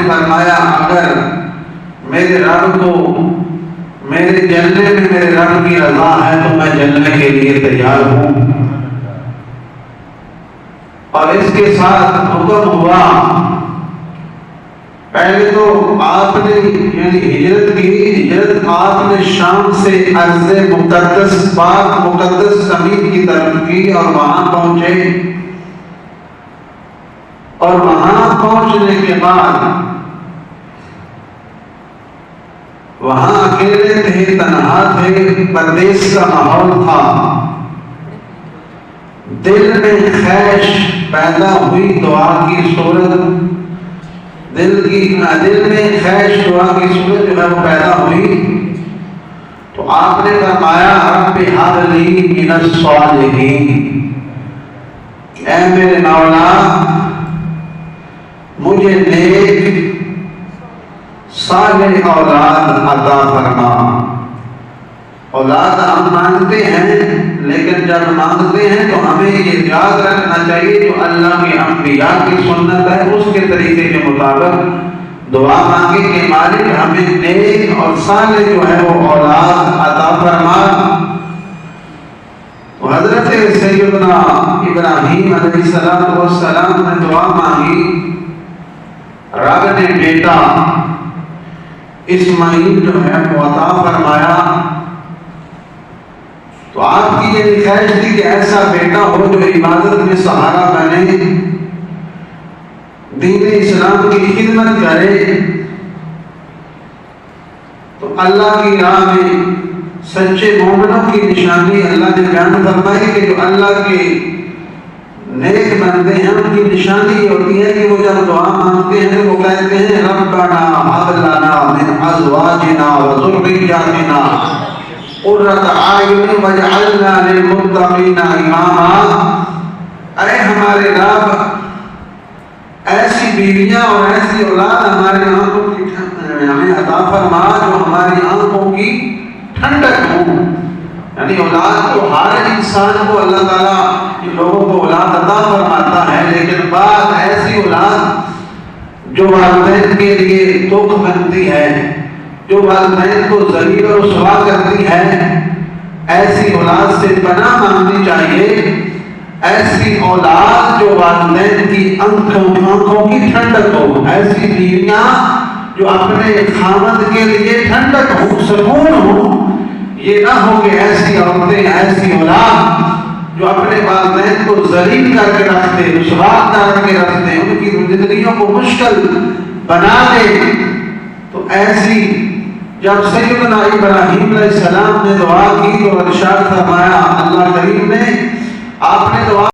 فرمایا اگر میرے رب کو میرے جلنے میں میرے رب کی رضا ہے تو میں جلنے کے لیے تیار ہوں۔ اور اس کے ساتھ حکم ہوا، پہلے تو آپ نے یعنی ہجرت کی، ہجرت آپ نے شام سے ارض مقدس پاک مقدس زمین کی طرف کی اور وہاں پہنچے، اور وہاں پہنچنے کے بعد وہاں اکیلے تھے، تنہا تھے، پردیس کا ماحول تھا، دل میں خواہش پیدا ہوئی دعا کی صورت، دل میں خواہش دعا کی صورت جو ہے وہ پیدا ہوئی، تو آپ نے فرمایا رب ہب لی من الصالحین، اے میرے مولا مجھے نیک صالح اولاد عطا فرما۔ اولاد ہم مانگتے ہیں، لیکن جب مانگتے ہیں تو ہمیں یہ یاد رکھنا چاہیے جو اللہ کے انبیاء کی سنت ہے اس کے طریقے کے مطابق دعا مانگے کہ مالک ہمیں نیک اور صالح جو ہے وہ اولاد عطا فرما۔ حضرت سیدنا ابراہیم علیہ السلام نے دعا مانگی، رب نے بیٹا اسماعیل جو ہے وہ عطا فرمایا، تو آپ کی یہ خواہش تھی کہ ایسا بیٹا ہو جو عبادت میں سہارا بنے، دین اسلام کی خدمت کرے۔ تو اللہ کی راہ میں سچے مومنوں کی نشانی اللہ نے بیان فرمائی کہ جو اللہ کے نیک بندے ہیں ان کی نشانی یہ ہوتی ہے کہ وہ جب دعا مانگتے ہیں وہ کہتے ہیں ربنا ہب لنا من ازواجنا وذرریاتنا قرۃ اعین واجعلنا للمتقین اماما، اے ہمارے رب ایسی بیویاں اور ایسی اولاد ہمارے آنکھوں کی ہمیں عطا فرما جو ہماری آنکھوں کی ٹھنڈک ہو۔ یعنی اولاد تو ہر انسان کو اللہ تعالیٰ لوگوں کو اولاد عطا فرماتا ہے، لیکن بعض ایسی اولاد جو والدین کے لیے دکھ بنتی ہے، جو والدین کو ذلیل و رسوا کرتی ہے، ایسی اولاد سے پناہ مانگنی چاہیے۔ ایسی اولاد جو والدین کی آنکھوں کی ٹھنڈک ہو، ایسی بیویاں جو اپنے خامد کے لیے ٹھنڈک ہو، سکون ہو۔ یہ نہ ہو کہ ایسی عورتیں، ایسی اولاد جو اپنے والدین کو ذلیل کر کے رکھتے، رسوا کر کے رکھتے، ان کی زندگیوں کو مشکل بنا دے، تو ایسی جب سیدنا ابراہیم علیہ السلام نے دعا کی تو ارشاد فرمایا اللہ کریم نے، آپ نے دعا